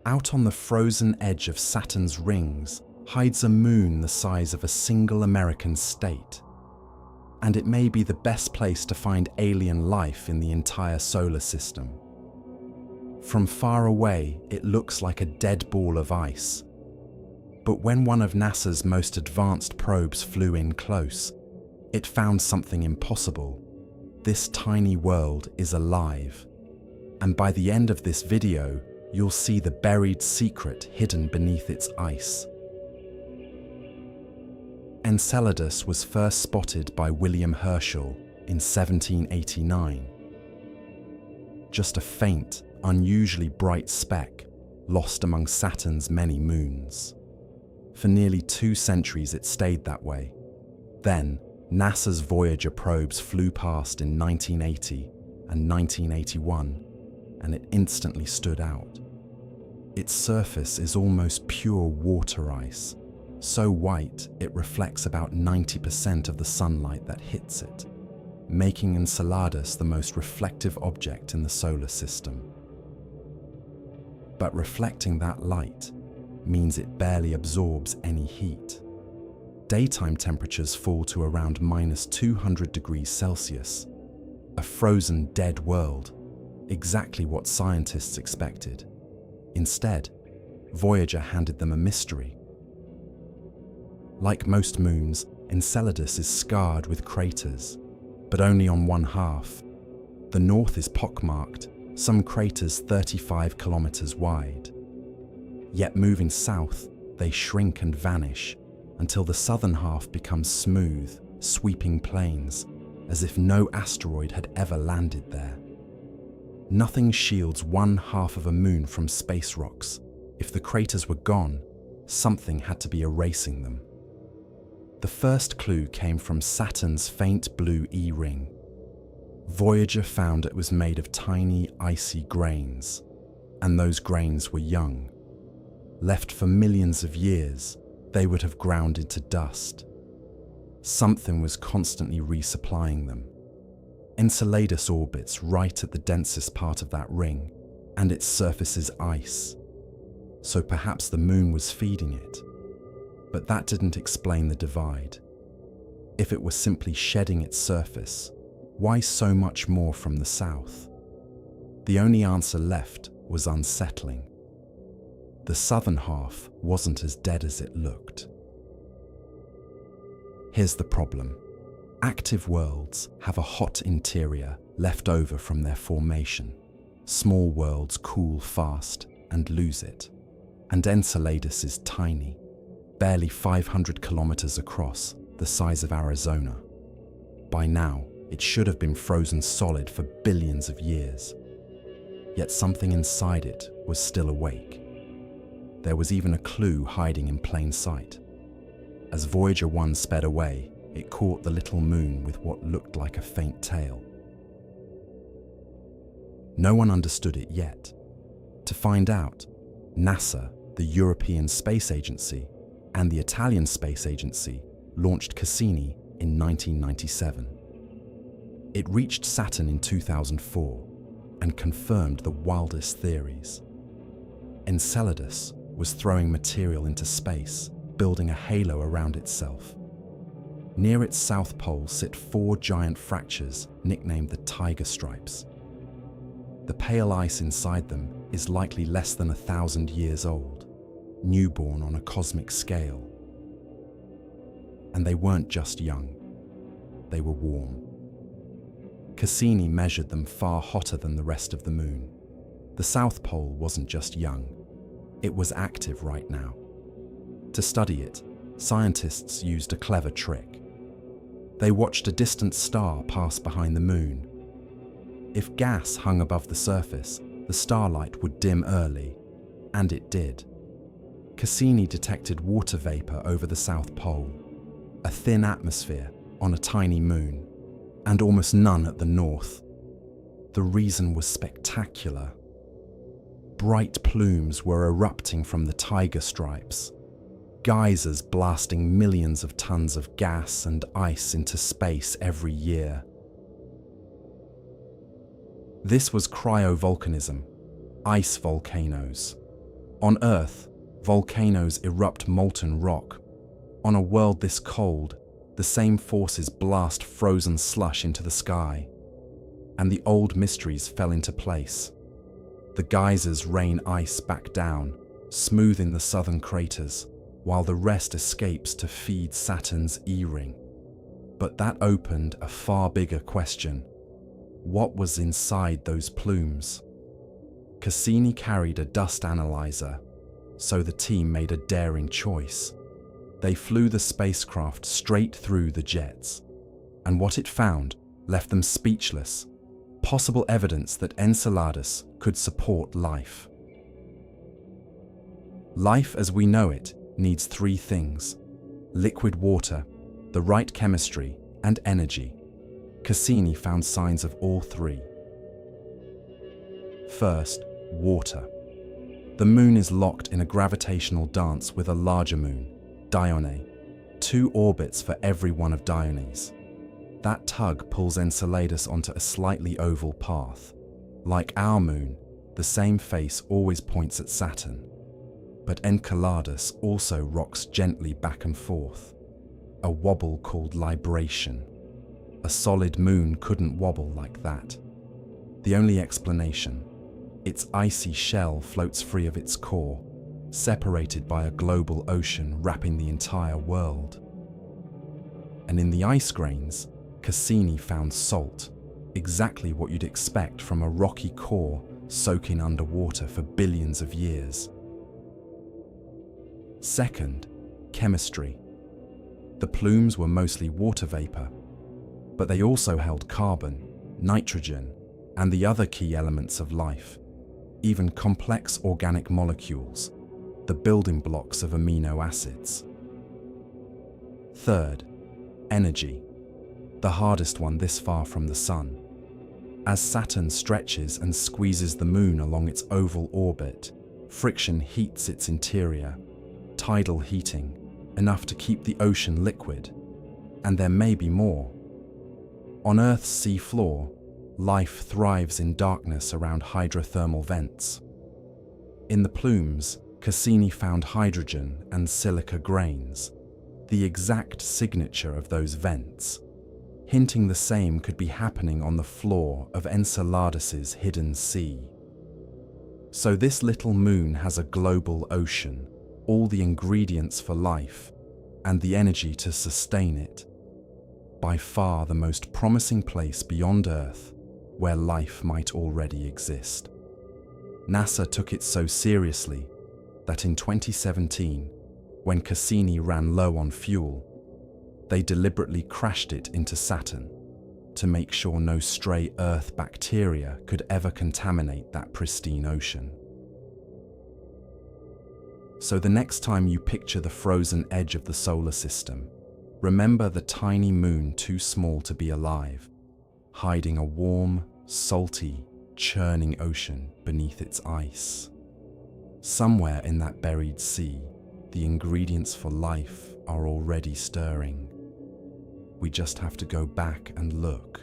Out on the frozen edge of Saturn's rings hides a moon the size of a single American state. And it may be the best place to find alien life in the entire solar system. From far away, it looks like a dead ball of ice. But when one of NASA's most advanced probes flew in close, it found something impossible. This tiny world is alive. And by the end of this video, you'll see the buried secret hidden beneath its ice. Enceladus was first spotted by William Herschel in 1789. Just a faint, unusually bright speck lost among Saturn's many moons. For nearly 2 centuries it stayed that way. Then, NASA's Voyager probes flew past in 1980 and 1981, and it instantly stood out. Its surface is almost pure water ice, so white it reflects about 90% of the sunlight that hits it, making Enceladus the most reflective object in the solar system. But reflecting that light means it barely absorbs any heat. Daytime temperatures fall to around -200 degrees Celsius, a frozen dead world, exactly what scientists expected. Instead, Voyager handed them a mystery. Like most moons, Enceladus is scarred with craters, but only on one half. The north is pockmarked, some craters 35 kilometers wide. Yet moving south, they shrink and vanish until the southern half becomes smooth, sweeping plains, as if no asteroid had ever landed there. Nothing shields one half of a moon from space rocks. If the craters were gone, something had to be erasing them. The first clue came from Saturn's faint blue E-ring. Voyager found it was made of tiny, icy grains, and those grains were young. Left for millions of years, they would have ground into dust. Something was constantly resupplying them. Enceladus orbits right at the densest part of that ring, and its surface is ice. So perhaps the moon was feeding it. But that didn't explain the divide. If it was simply shedding its surface, why so much more from the south? The only answer left was unsettling. The southern half wasn't as dead as it looked. Here's the problem. Active worlds have a hot interior left over from their formation. Small worlds cool fast and lose it. And Enceladus is tiny, barely 500 kilometers across, the size of Arizona. By now, it should have been frozen solid for billions of years. Yet something inside it was still awake. There was even a clue hiding in plain sight. As Voyager 1 sped away, it caught the little moon with what looked like a faint tail. No one understood it yet. To find out, NASA, the European Space Agency, and the Italian Space Agency launched Cassini in 1997. It reached Saturn in 2004 and confirmed the wildest theories. Enceladus was throwing material into space, building a halo around itself. Near its south pole sit 4 giant fractures nicknamed the Tiger Stripes. The pale ice inside them is likely less than 1,000 years old, newborn on a cosmic scale. And they weren't just young, they were warm. Cassini measured them far hotter than the rest of the moon. The South Pole wasn't just young, it was active right now. To study it, scientists used a clever trick. They watched a distant star pass behind the moon. If gas hung above the surface, the starlight would dim early, and it did. Cassini detected water vapor over the South Pole, a thin atmosphere on a tiny moon, and almost none at the north. The reason was spectacular. Bright plumes were erupting from the Tiger Stripes, geysers blasting millions of tons of gas and ice into space every year. This was cryovolcanism, ice volcanoes. On Earth, volcanoes erupt molten rock. On a world this cold, the same forces blast frozen slush into the sky. And the old mysteries fell into place. The geysers rain ice back down, smoothing the southern craters, while the rest escapes to feed Saturn's E-ring. But that opened a far bigger question. What was inside those plumes? Cassini carried a dust analyzer, so the team made a daring choice. They flew the spacecraft straight through the jets, and what it found left them speechless. Possible evidence that Enceladus could support life. Life as we know it needs three things: liquid water, the right chemistry, and energy. Cassini found signs of all three. First, water. The moon is locked in a gravitational dance with a larger moon, Dione, 2 orbits for every one of Dione's. That tug pulls Enceladus onto a slightly oval path. Like our moon, the same face always points at Saturn. But Enceladus also rocks gently back and forth, a wobble called libration. A solid moon couldn't wobble like that. The only explanation: its icy shell floats free of its core, separated by a global ocean wrapping the entire world. And in the ice grains, Cassini found salt, exactly what you'd expect from a rocky core soaking underwater for billions of years. Second, chemistry. The plumes were mostly water vapor, but they also held carbon, nitrogen, and the other key elements of life, even complex organic molecules, the building blocks of amino acids. Third, energy, the hardest one this far from the Sun. As Saturn stretches and squeezes the Moon along its oval orbit, friction heats its interior, tidal heating, enough to keep the ocean liquid, and there may be more. On Earth's sea floor, life thrives in darkness around hydrothermal vents. In the plumes, Cassini found hydrogen and silica grains, the exact signature of those vents, hinting the same could be happening on the floor of Enceladus's hidden sea. So this little moon has a global ocean, all the ingredients for life, and the energy to sustain it. By far the most promising place beyond Earth where life might already exist. NASA took it so seriously that in 2017, when Cassini ran low on fuel, they deliberately crashed it into Saturn to make sure no stray Earth bacteria could ever contaminate that pristine ocean. So the next time you picture the frozen edge of the solar system, remember the tiny moon too small to be alive, hiding a warm, salty, churning ocean beneath its ice. Somewhere in that buried sea, the ingredients for life are already stirring. We just have to go back and look.